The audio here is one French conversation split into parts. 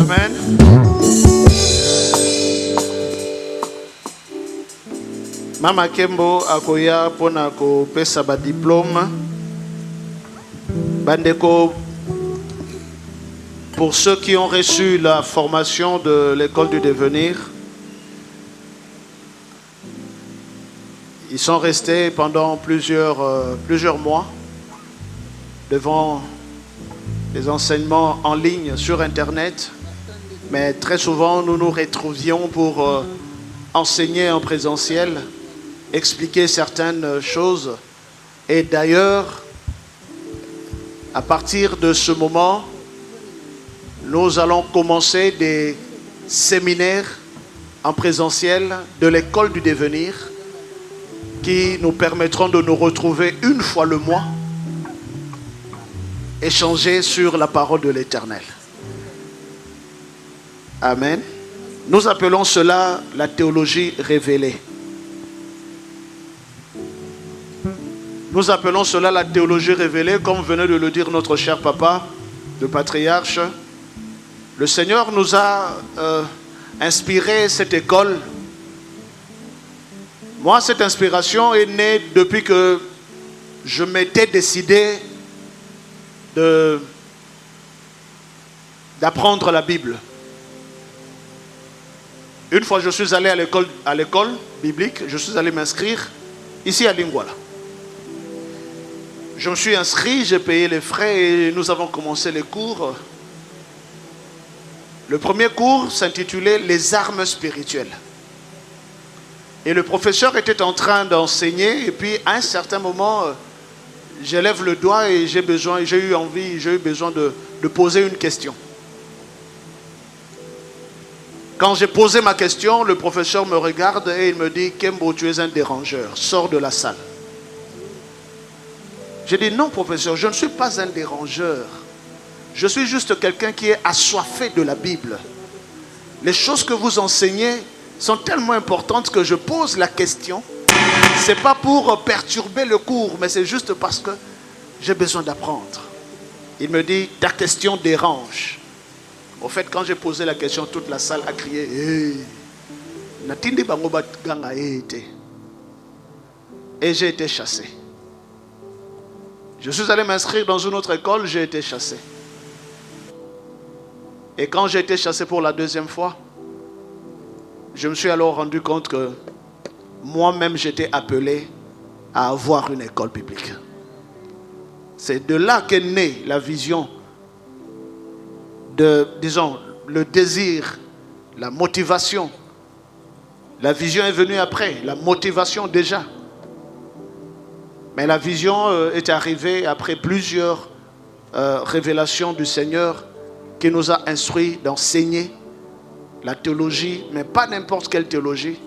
Amen. Mama Kembo akoya pona ko pesa ba diplôme. Bandeko, pour ceux qui ont reçu la formation de l'école du devenir, ils sont restés pendant plusieurs mois devant les enseignements en ligne sur Internet. Mais très souvent, nous nous retrouvions pour enseigner en présentiel, expliquer certaines choses. Et d'ailleurs, à partir de ce moment, nous allons commencer des séminaires en présentiel de l'école du devenir qui nous permettront de nous retrouver une fois le mois, échanger sur la parole de l'Éternel. Amen. Nous appelons cela la théologie révélée. Nous appelons cela la théologie révélée, comme venait de le dire notre cher papa, le patriarche. Le Seigneur nous a inspiré cette école. Moi, cette inspiration est née depuis que je m'étais décidé d'apprendre la Bible. Une fois, je suis allé à l'école biblique, je suis allé m'inscrire ici à Lingwala. Je me suis inscrit, j'ai payé les frais et nous avons commencé les cours. Le premier cours s'intitulait « Les armes spirituelles ». Et le professeur était en train d'enseigner et puis à un certain moment, j'élève le doigt et j'ai eu besoin de poser une question. Quand j'ai posé ma question, le professeur me regarde et il me dit « Kembo, tu es un dérangeur, sors de la salle ». J'ai dit « Non, professeur, je ne suis pas un dérangeur. Je suis juste quelqu'un qui est assoiffé de la Bible. Les choses que vous enseignez sont tellement importantes que je pose la question. Ce n'est pas pour perturber le cours, mais c'est juste parce que j'ai besoin d'apprendre. » Il me dit « Ta question dérange. » Au fait, quand j'ai posé la question, toute la salle a crié hey. Et j'ai été chassé. Je suis allé m'inscrire dans une autre école, j'ai été chassé. Et quand j'ai été chassé pour la deuxième fois, je me suis alors rendu compte que moi-même j'étais appelé à avoir une école biblique. C'est de là qu'est née la vision le désir, la motivation. La vision est venue après, la motivation déjà. Mais la vision est arrivée après plusieurs révélations du Seigneur qui nous a instruits d'enseigner la théologie, mais pas n'importe quelle théologie,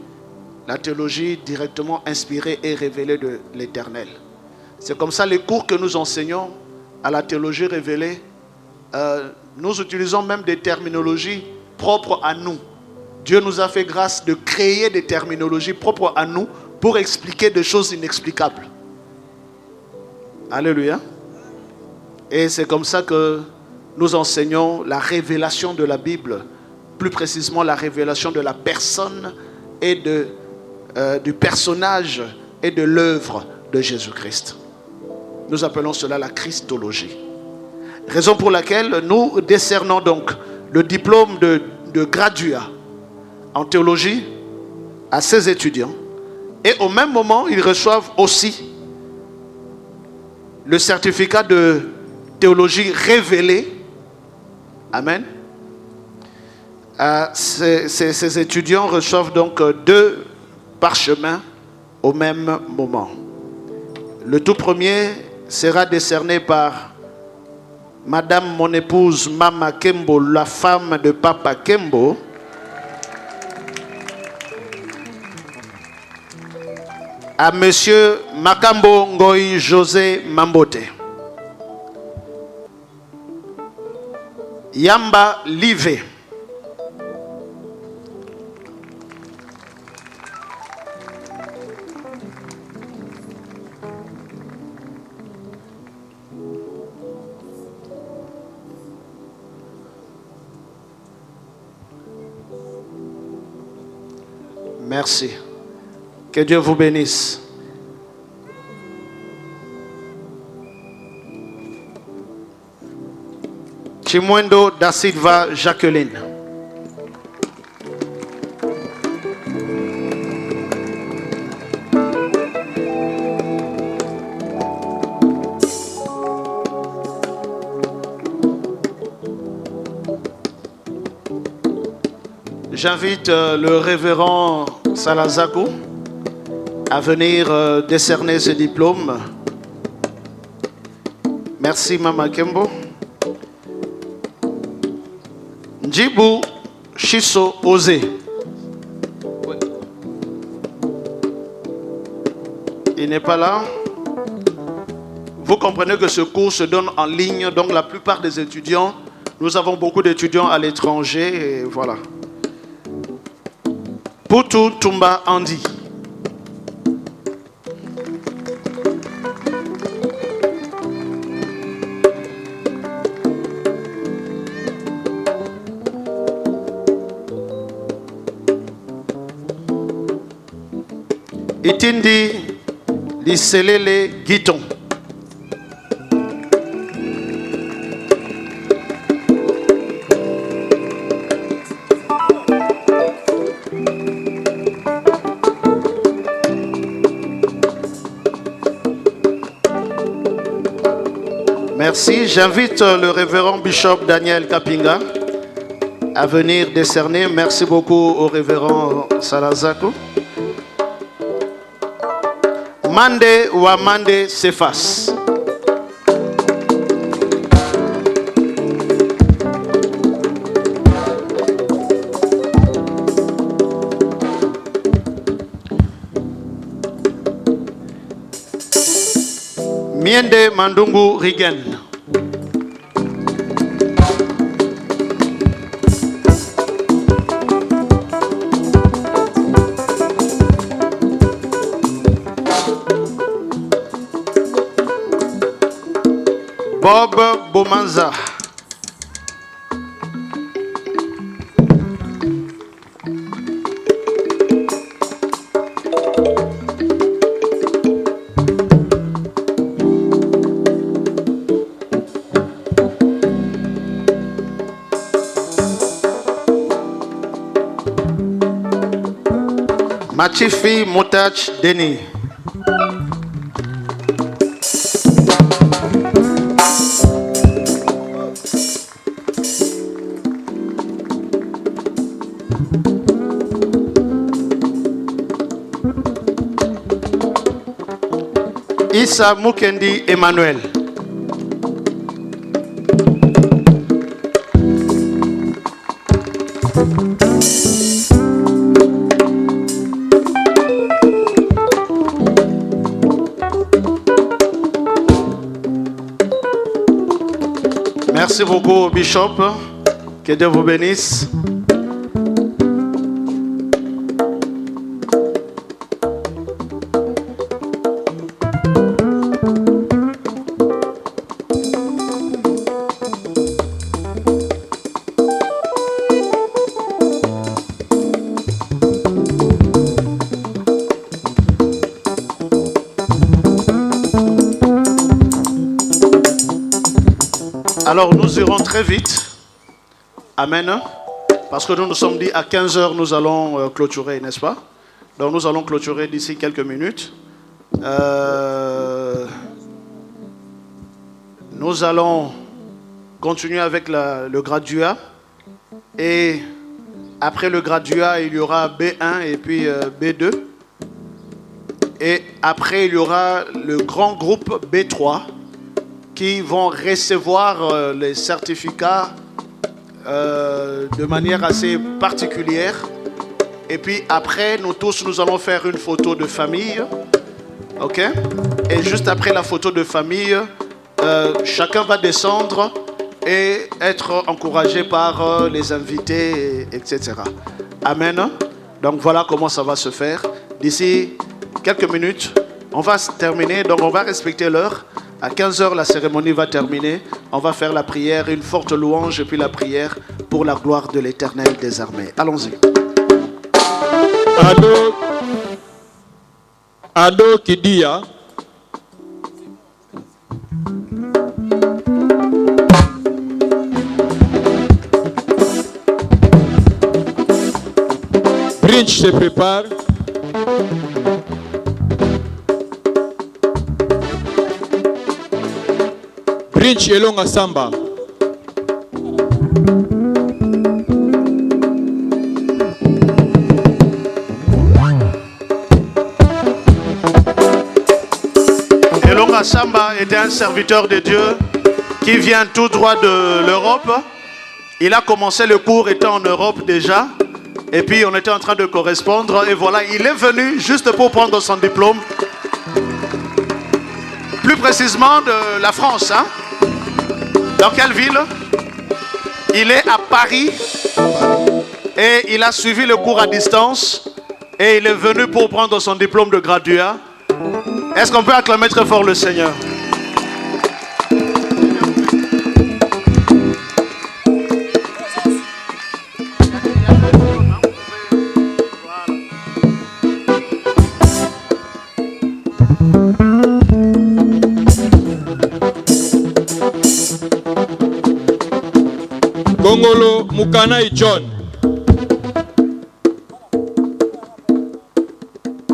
la théologie directement inspirée et révélée de l'Éternel. C'est comme ça les cours que nous enseignons à la théologie révélée, nous utilisons même des terminologies propres à nous. Dieu nous a fait grâce de créer des terminologies propres à nous pour expliquer des choses inexplicables. Alléluia. Et c'est comme ça que nous enseignons la révélation de la Bible, plus précisément la révélation de la personne et du personnage et de l'œuvre de Jésus-Christ. Nous appelons cela la Christologie. Raison pour laquelle nous décernons donc le diplôme de graduat en théologie à ces étudiants. Et au même moment, ils reçoivent aussi le certificat de théologie révélée. Amen. Ces étudiants reçoivent donc 2 parchemins au même moment. Le tout premier sera décerné par Madame mon épouse Mama Kembo, la femme de Papa Kembo. À Monsieur Makambo Ngoy José Mambote. Yamba Livé. Merci. Que Dieu vous bénisse. Chimwendo da Silva Jacqueline. J'invite le révérend Salazako à venir décerner ce diplôme. Merci Mama Kembo. Njibou Shiso Ose. Il n'est pas là. Vous comprenez que ce cours se donne en ligne, donc la plupart des étudiants, nous avons beaucoup d'étudiants à l'étranger, et voilà. Poutou Tumba Andi. Itindi Liselele Guiton. Merci. J'invite le révérend Bishop Daniel Kapinga à venir décerner. Merci beaucoup au révérend Salazako. Mande Wamande Sefas. Miende Mandungu Rigen. Bob Bomanza. Machifi Moutach Deni. Issa Mukendi Emmanuel. Merci beaucoup, Bishop. Que Dieu vous bénisse. Alors nous irons très vite. Amen. Parce que nous nous sommes dit à 15h nous allons clôturer, n'est-ce pas? Donc nous allons clôturer d'ici quelques minutes. Nous allons continuer avec le graduat. Et après le graduat, il y aura B1 et puis B2. Et après, il y aura le grand groupe B3 qui vont recevoir les certificats de manière assez particulière. Et puis après, nous tous, nous allons faire une photo de famille. OK? Et juste après la photo de famille, chacun va descendre et être encouragé par les invités, etc. Amen. Donc voilà comment ça va se faire. D'ici quelques minutes, on va terminer. Donc on va respecter l'heure. À 15h, la cérémonie va terminer. On va faire la prière, une forte louange et puis la prière pour la gloire de l'Éternel des armées. Allons-y. Ado Kidia. Brinch se prépare. Brinch Elonga Samba. Elonga Samba était un serviteur de Dieu qui vient tout droit de l'Europe. Il a commencé le cours étant en Europe déjà. Et puis on était en train de correspondre. Et voilà, il est venu juste pour prendre son diplôme. Plus précisément de la France. Hein? Dans quelle ville? Il est à Paris. Et il a suivi le cours à distance. Et il est venu pour prendre son diplôme de graduat. Est-ce qu'on peut acclamer très fort le Seigneur? Gongolo Mukanai John.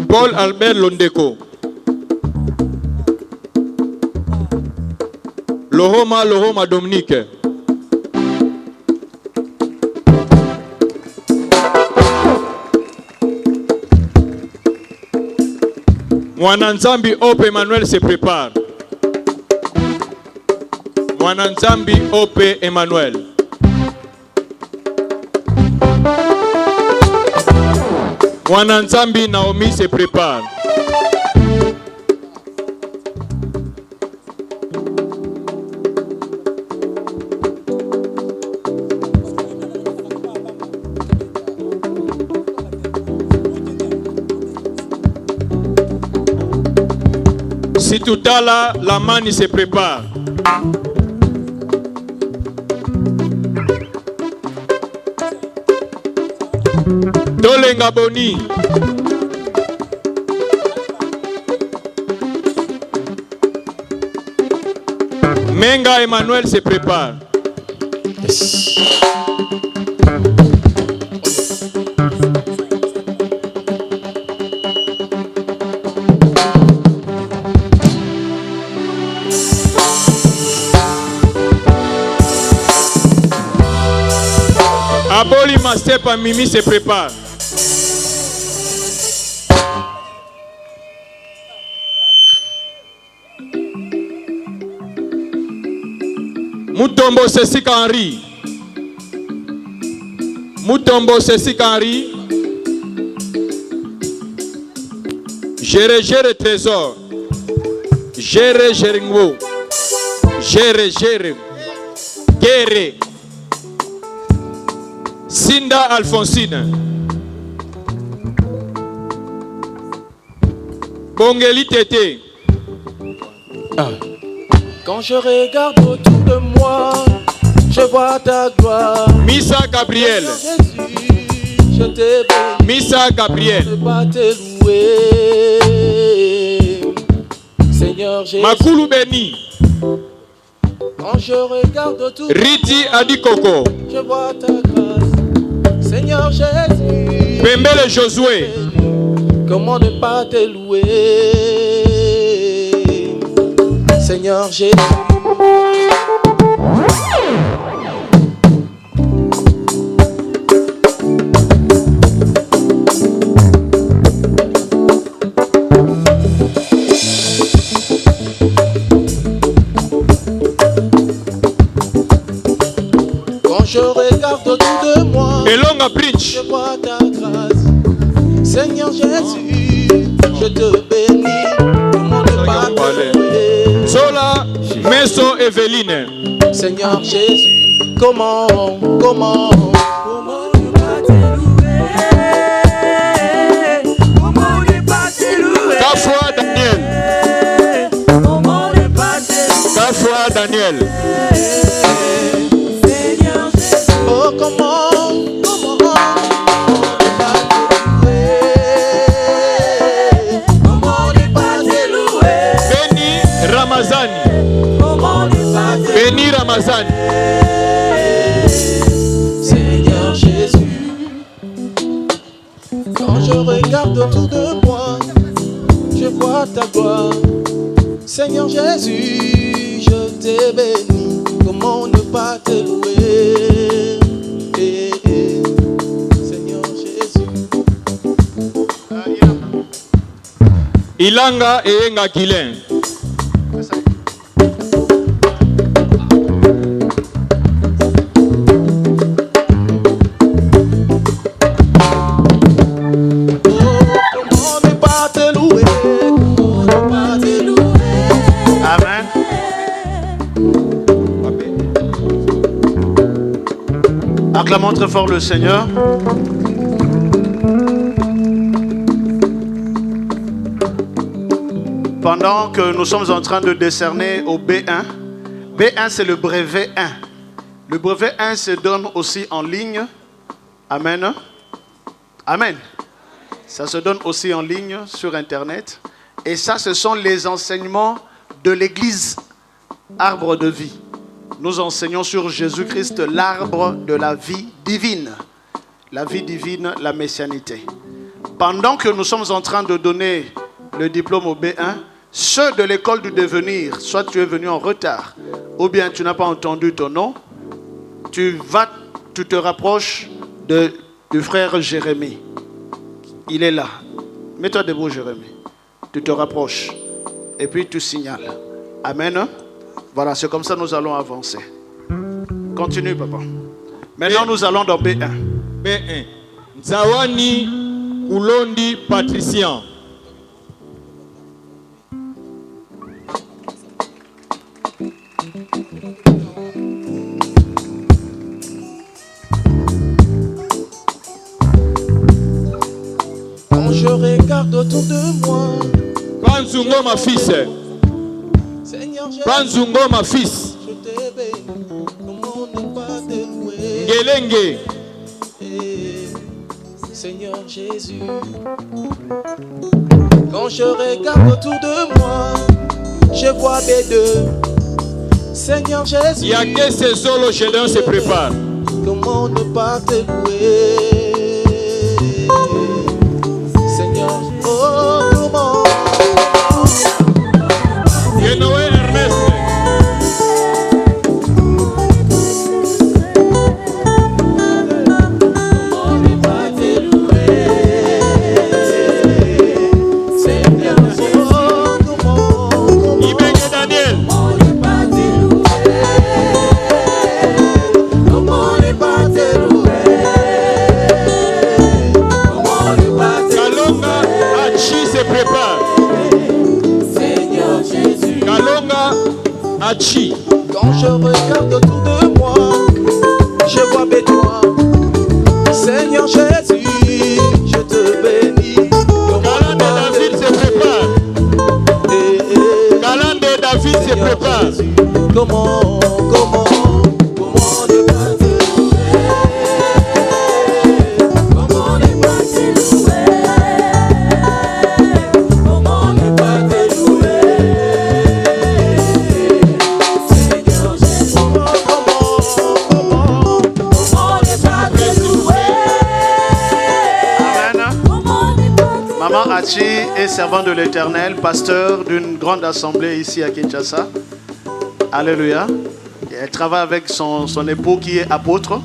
Paul Albert Londeko. Lohoma Dominique. Mwananzambi Ope Emmanuel se prépare. Mwananzambi Ope Emmanuel. Mwananzambi Naomi se prépare. Situtala Lamani se prépare. Dolenga Boni. Menga Emmanuel se prépare. Yes. Aboli Mastepa Mimi se prépare. Mutombo Sesika Henri. Mutombo Sesika Henri. Gere Trésor. Gere Geringwo. Gere. Gere. Sinda Alphonsine. Bongeli Tété. Quand je regarde autour de moi, je vois ta gloire. Missa Gabriel. Jésus, je te bénis. Missa Gabriel. Je vais te louer. Seigneur Jésus. Makulu Beni. Quand je regarde autour de Riti Adikoko. je vois ta grâce. Seigneur Jésus. Pembele Josué. Comment ne pas te louer? Seigneur Jésus. Quand je regarde autour de moi, Elonga Bridge. je vois ta grâce. Seigneur Jésus, je te bénis. Comment ne pas te louer? Zola Meso Evelyne. Seigneur Jésus, comment Comment ne pas te louer? Comment ne pas te louer? Kafwa Daniel. Comment ne pas te louer? Kafwa Daniel. Seigneur Jésus, oh comment ne pas te louer? gloire. Seigneur Jésus, je t'ai béni. Comment ne pas te louer? Seigneur Jésus. Ilanga Enga Kilen. Acclamons très fort le Seigneur. Pendant que nous sommes en train de décerner au B1, B1 c'est le brevet 1. Le brevet 1 se donne aussi en ligne. Amen. Amen. Ça se donne aussi en ligne sur Internet. Et ça, ce sont les enseignements de l'Église, arbre de vie. Nous enseignons sur Jésus-Christ, l'arbre de la vie divine. La vie divine, la messianité. Pendant que nous sommes en train de donner le diplôme au B1, ceux de l'école du devenir, soit tu es venu en retard, ou bien tu n'as pas entendu ton nom, tu te rapproches du frère Jérémie. Il est là. Mets-toi debout, Jérémie. Tu te rapproches et puis tu signales. Amen. Voilà, c'est comme ça que nous allons avancer. Continue, papa. Maintenant, nous allons dans B1. B1. Zawani Ulondi Patricien. Quand je regarde autour de moi, Panzungo, ma fils. Seigneur Jésus, Panzungo, ma fils. je t'ai béni. Comment ne pas te louer? Gelenge. Seigneur Jésus, quand je regarde autour de moi, je vois B2. Seigneur Jésus, Il y a que ces solos, Gédéon se prépare. comment ne pas te louer? Seigneur, oh comment? Genoé Ernest. Comment ne pas te louer? Seigneur, oh comment? Ibenge Daniel. Comment ne pas te louer? Comment ne pas te louer? Comment ne pas te Kalonga Achi se prépare. Seigneur Jésus, Kalonga Achi. quand je regarde autour de moi, je vois bétoin. Seigneur Jésus, je te bénis. Galande David se prépare. Galande David se prépare. Comment ne pas te louer? Comment ne pas te louer? Comment ne pas te louer? Seigneur Jésus, comment ne pas te louer? Amen. Maman Hachi est servante de l'Éternel, pasteur d'une grande assemblée ici à Kinshasa. Alléluia. Et elle travaille avec son époux qui est apôtre.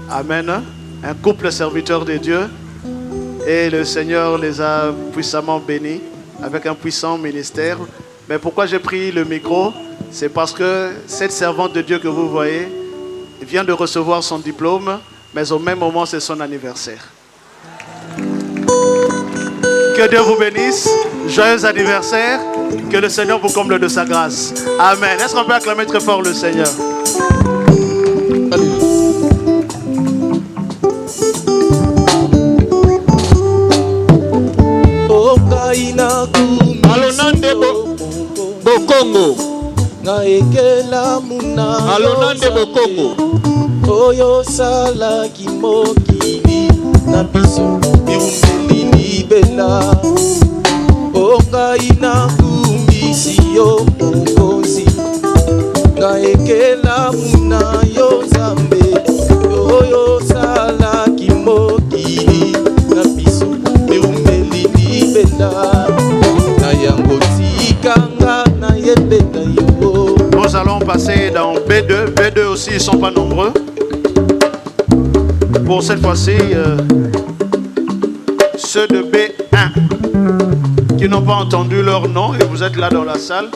Amen. Un couple serviteur de Dieu. Et le Seigneur les a puissamment bénis avec un puissant ministère. Mais pourquoi j'ai pris le micro? C'est parce que cette servante de Dieu que vous voyez vient de recevoir son diplôme, mais au même moment c'est son anniversaire. Que Dieu vous bénisse. Joyeux anniversaire. Que le Seigneur vous comble de sa grâce. Amen. Est-ce qu'on peut acclamer très fort le Seigneur? Alonande Bokongo. Alonande Bokongo. Oyo sala kimokili na biso birumbeli bela ongai na kumbisi yo mokonzi ngaekela muna yo nzambe oyo sala kimokili na biso birumbeli bela na yango ti passer dans B2. B2 aussi, ils ne sont pas nombreux. Pour cette fois-ci, ceux de B1 qui n'ont pas entendu leur nom et vous êtes là dans la salle.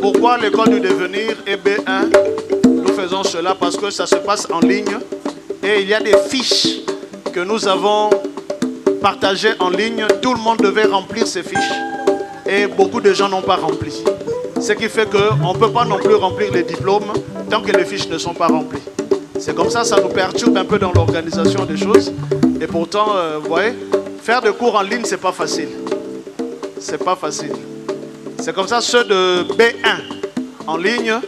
Pourquoi l'école du devenir est B1? Nous faisons cela parce que ça se passe en ligne et il y a des fiches que nous avons partagées en ligne. Tout le monde devait remplir ces fiches et beaucoup de gens n'ont pas rempli. Ce qui fait qu'on ne peut pas non plus remplir les diplômes tant que les fiches ne sont pas remplies. C'est comme ça nous perturbe un peu dans l'organisation des choses. Et pourtant, vous voyez, faire des cours en ligne, c'est pas facile. C'est pas facile. C'est comme ça, ceux de B1 en ligne,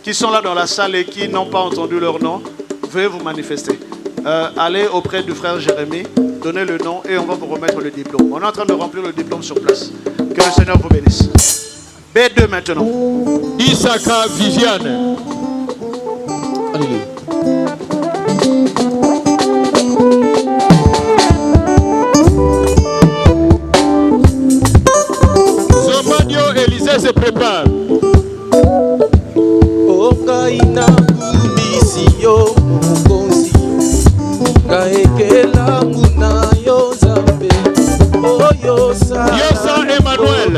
qui sont là dans la salle et qui n'ont pas entendu leur nom, veuillez vous manifester. Allez auprès du frère Jérémie, donnez le nom et on va vous remettre le diplôme. On est en train de remplir le diplôme sur place. Que le Seigneur vous bénisse. B2 maintenant. Isaka Viviane. Alléluia. Zomanio Élisée se prépare. Okaina kubisio mukonzi Kaekela muna yozambe Oyosa Yosa Emmanuel.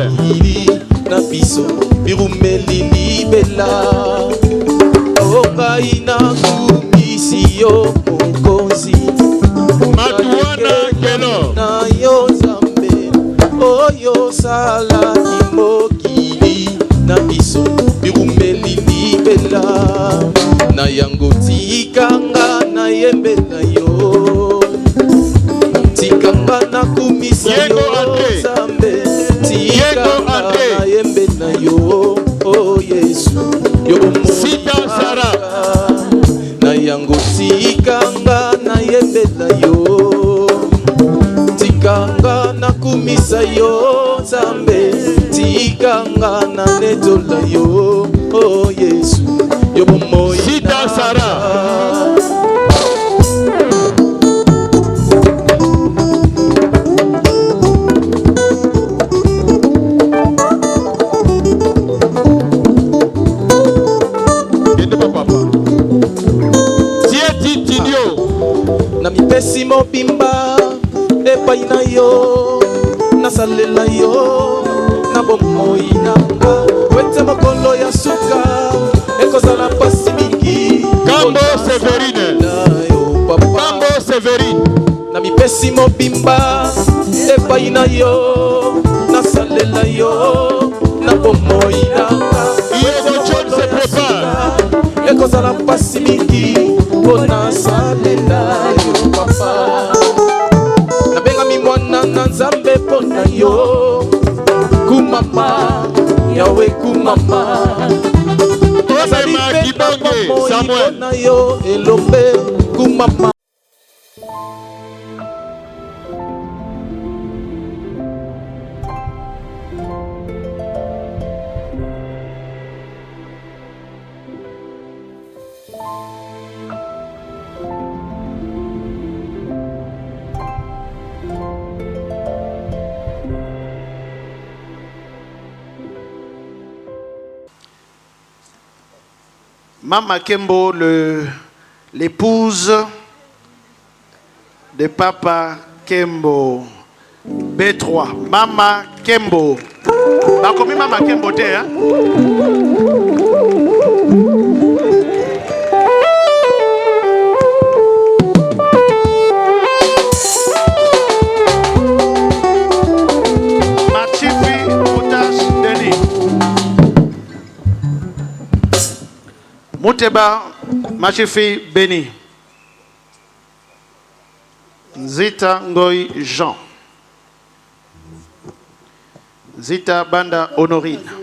Na biso birumeli libela Okaina kubisio mukonzi Matuana Kelo. Na yozambe Oyosa la kimokili Na biso birumeli libela Na yango tikanga na yembela yo Tikanga na kumisa Diego yo Ante. Zambe Diego Tikanga Ante. na yembela yo Oh Yesu Yo Sita Sara. Na yango tikanga na yembela yo Tikanga na kumisa yo Zambe Tikanga na netola yo Oh Yesu Yo bomoyi Sita Sara. Na mipesi mobimba epai na yo nasalela yo na bomoi nanga wete mokolo ya suka ekozala pasi mingi Kambo Séverine. Kambo Séverine. na mipesi mobimba epai na yo nasalela yo na bomoi nanga Diego John se prépare. ekozala pasi mingi mpona salela yo papa nabengami mwana na nzambe mpona yo kumama yawe kumama Osema Kibonge Samuel. mpona yo elombe kumama. Mama Kembo, l'épouse de Papa Kembo, B3. Mama Kembo. Bah, comment Mama Kembo t'es, hein? Machifi Moutache Denis. Mouteba Machifi Beni. Zita Ngoy Jean. Zita Banda Honorine.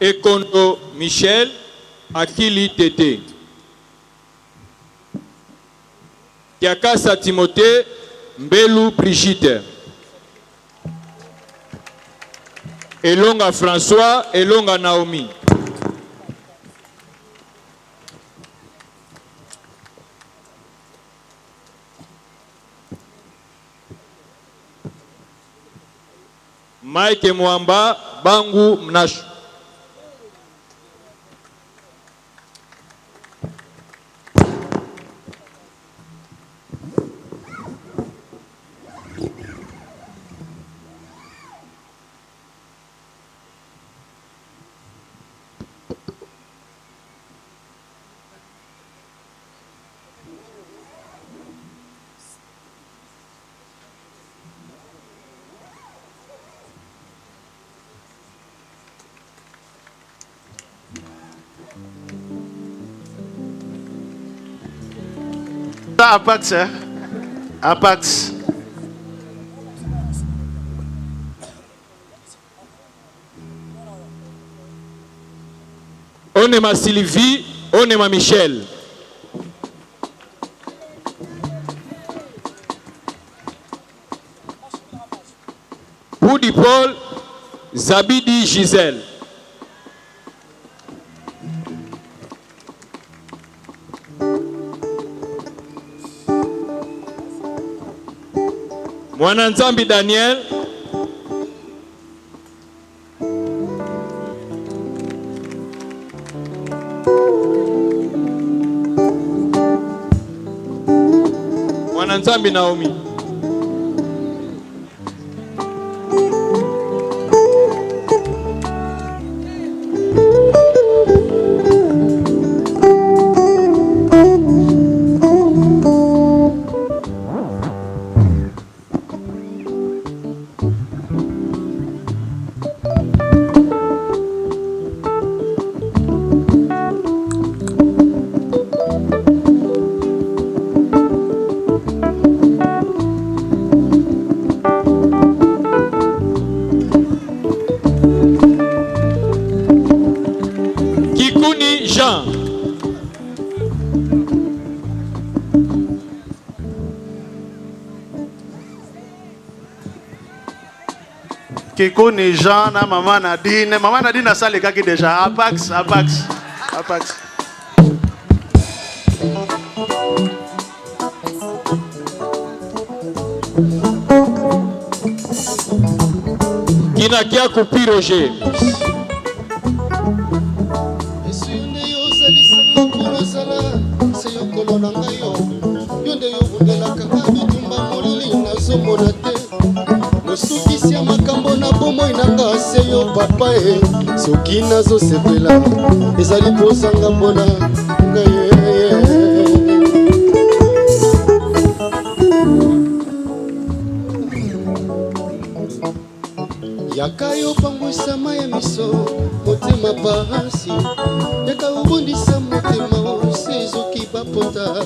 Ekondo Michel Akili Tété. Kiakasa Timothée, Mbelu Brigitte. Elonga François, Elonga Naomi. Mike Mwamba, Bangu Mnashu. Apax, hein? Apax. On est ma Sylvie, on est ma Michel. Boudi Paul, Zabidi Gisèle. Mwananzambi Daniel. Mwananzambi Naomi. Kikuni Jean na Maman Nadine. Maman Nadine a ça les gars qui déjà. Apax, Apax, Apax. Kinakia Kupi Roger. Sukisia makambo na bomoi nanga seyo papa e soki nazo sepela ezali posanga mbona ngaye yaka yo pangwisama ya miso motema pasi yaka obundisa motema osezoki bapota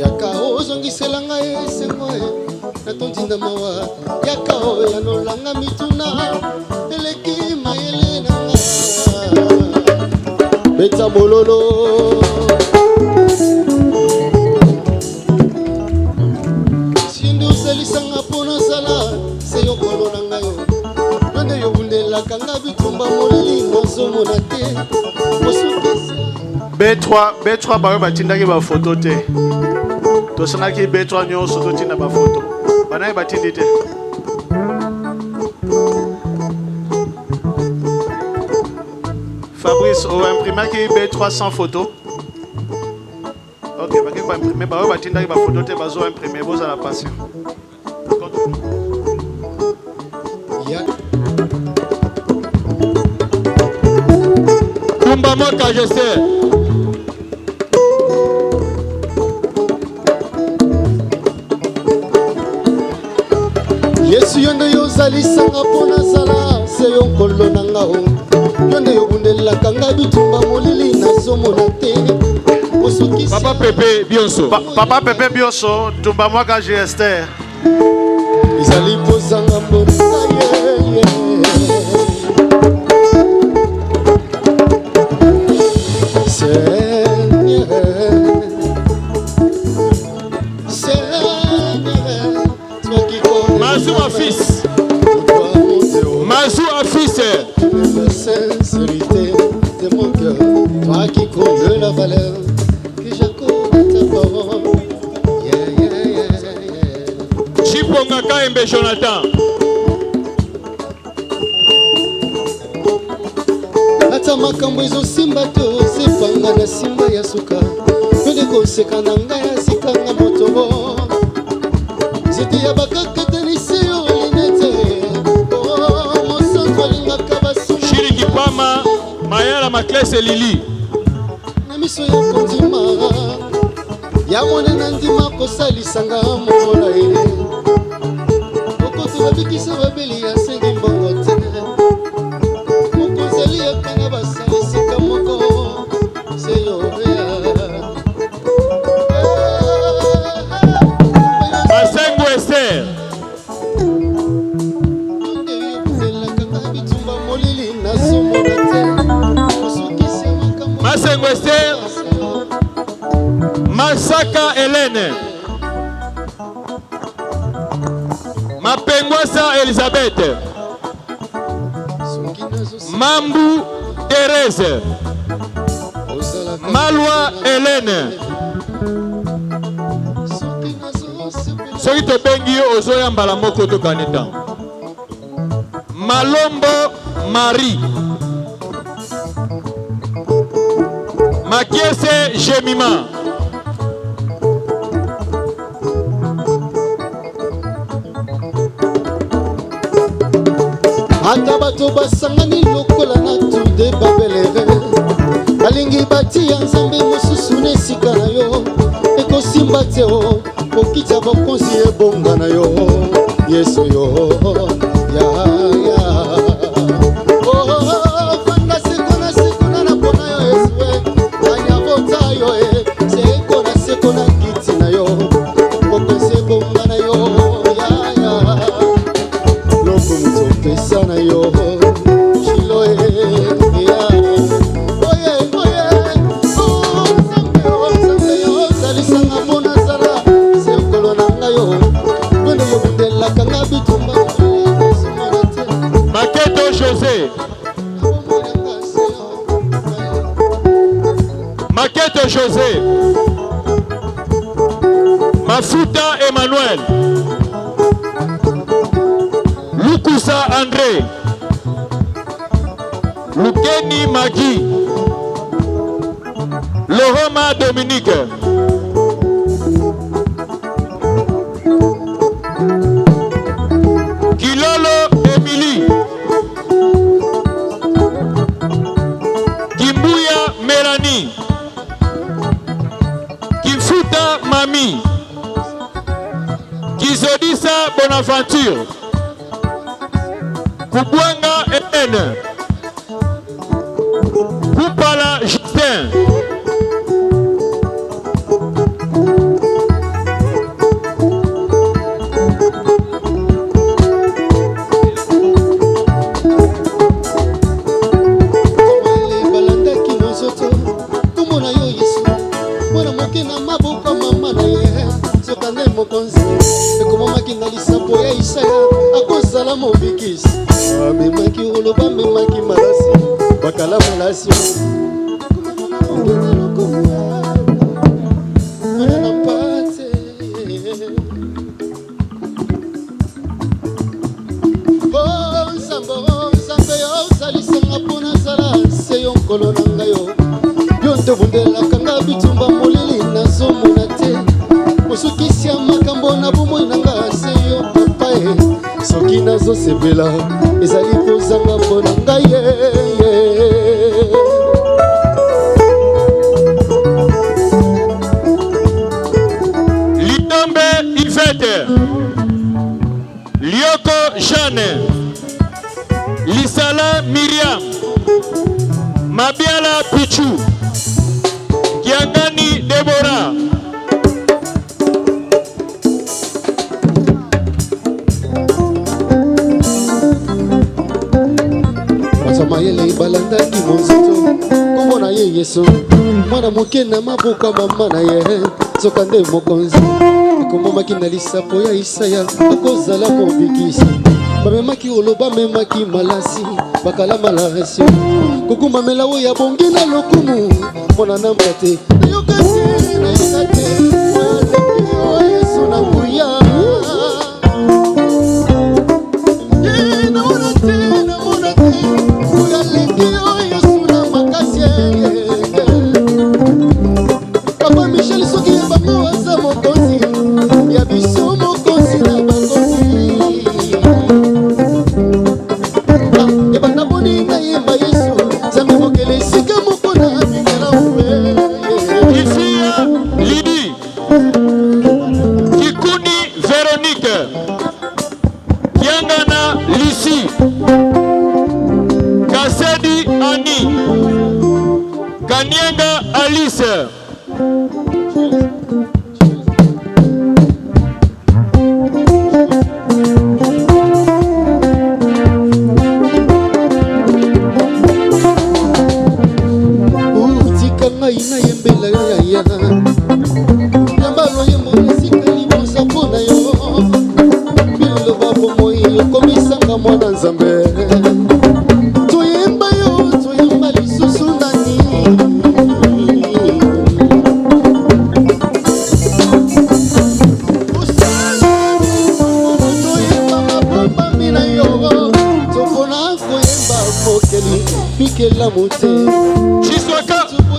yaka ozongiselanga esengo natondinda mawa yaka oyo yanolanga mituna eleki mayele nanga beta bololo sindi oselisanga mpo nasala seyo kolo na ngai yo yonde yobundelaka nga bitumba molili nazomona te B3 bayo batindaki bafoto te tosangaki B3 nyonso totinda bafoto banaye batindi te. Fabrice o imprimaki B3 sans photo. Ok, baki ko imprimer bayo batindaki bafoto te bazo imprimer boza la passion. Kumba Moka Jester. Yesu yonde yozalisanga mpo nazala seyo nkolo na ngao yonde yobundelaka nga bitumba molili nazomona te Papa Pepe Bionso. Papa Pepe Bionso, Tumba Moka Jester. ezali posanga mbona Seigneur Mazou a fils. Mazou a fils. La sincérité de mon cœur, toi qui connais la valeur que j'accorde à ta parole. Chiponga Kaembe Jonathan. Ata makambo ezosimba te ozepanga na simba ya suka yonde koseka na ngai asikanga moto zete ya bakakatanisi yo linete mosantu alingaka basuma Shiriki Pama Mayala Maklese Lili. na miso ya kondima ya mwana na ndima kosalisanga mola ye okoto babikisa babeli ya sengi mbongo te mokonzali akanga basala esika moko seyorea Masengo Esther. onde yobuzelakanga bitumba molili nazomona te osukisi makambo Masengo Esther. Masaka Hélène. Mapengwasa Elisabeth. Mambu Thérèse. Malwa Hélène. Soki to bengi yo ozoya mbala moko to kaneta. Malombo Marie. Makiese Jemima. ata bato basangani lokola na tude babelere alingi batia nzambe mosusu na esika na yo ekosimba te o kokita bakonzi ebonga na yo yesu yo fanda sekona na mpona yo yesu anyabota yo sekona sekona kiti na yo kokonzi ebonga na yo loko moto pesa na yo shilo nzambe yo zalisanga mpona zala sekolo na nga yo none yobundelaka nga bitumba Maketo José. Maketo José. Mafuta Emmanuel. Lukusa André. Lukeni Magui. Lohoma Dominique. Kilolo Emily. Kimbuya Mélanie. Kifuta Mami. Kizodisa Bonaventure. Kubwanga Hélène. Kupala Justin. balandaki mozoto komona yo yesu mwana moke na maboko mama na ye soka nde mokonzi ekomamaki na lisapo ya isaya akozala mobikisi amemaki oloba amemaki malasi bakala malasi mwana na mpate nzambe yo ozalisanga mpona zala se yo nkolo na ngai yo nde bundelaka nga bitumba molili nazomona te mosukisi ya makambo na bomoi na nga se yo papa e soki nazosepela ezali kozanga mpona ngai Litombe Yvette. Lioko Jeanne. Lisala Myriam. Mabiala Pichu. Kiangani Deborah. mayele balandaki monzito komona ye yesu mwana moke na maboko mama na ye soka nde mokonzi komomaki na lisapo ya Isaya akozala mobikisi bamemaki oloba memaki malasi bakala malasi kokumamela oyo abongi na lokumu mona na mpate nayokati Yesu na nguya namona te oyalengi Yesu na makasi Papa Michel soki bango aza mokonzi ya biso mokonzi na bakonzi ebanda boni na yemba Yesu zambe mokele esika moko na bingela uwe Ifia Lidi Kikuni Véronique Kiangana Lisi Kasedi Ani Kanienga Alice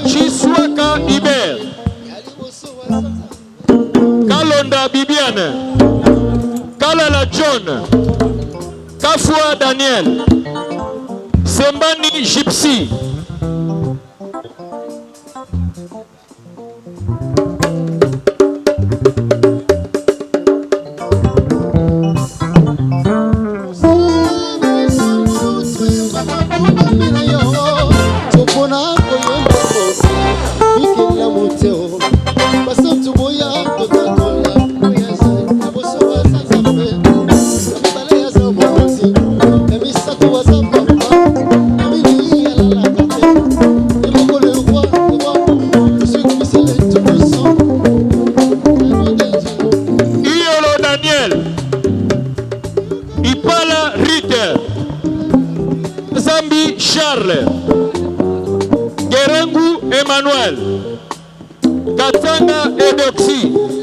Chiswaka Iber Kalonda Bibiane Kalala John Kafua Daniel Sembani Gypsy Charles Gerengu Emmanuel Katanga Edoxy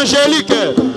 Angélique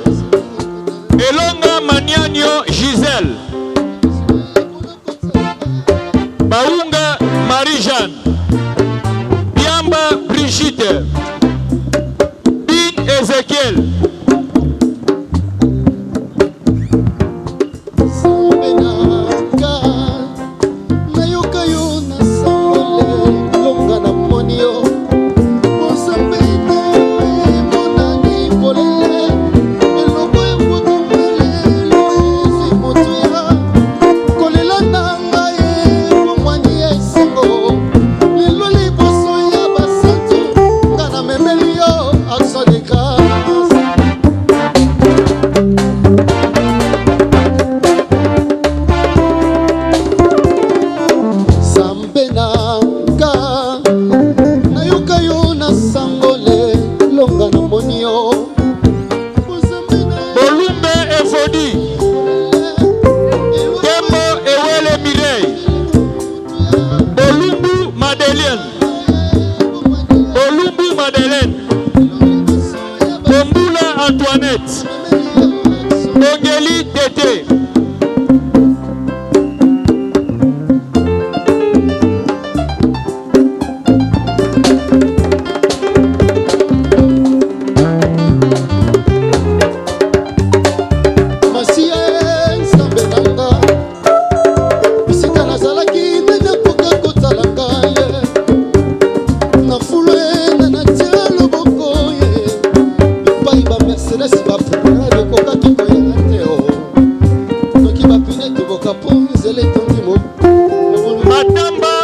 Matamba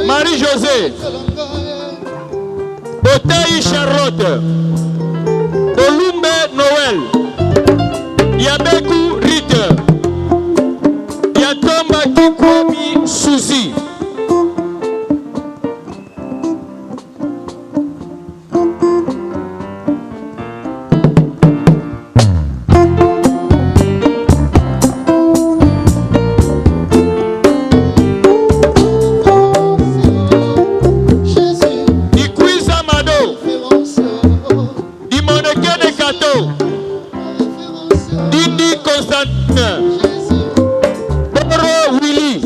Marie-José, Botaï Charlotte, Olumbe Noël, Yabeku Rite, Yatomba Kikomi Suzy. Dindi Constantin, Boro Willy,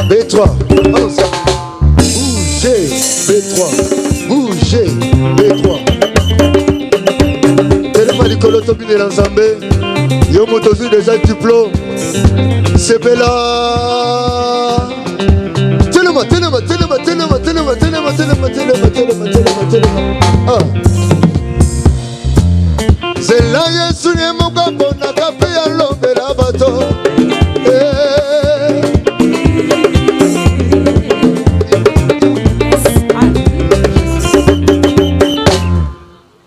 B3, bougez, B3, bougez, B3. Tellement Nicolo Tobine l'ensemble, Yomo Tozu déjà diplôme, c'est bella. Tellement. C'est là Yesu Nyemoko na kapi ya lombe la bato.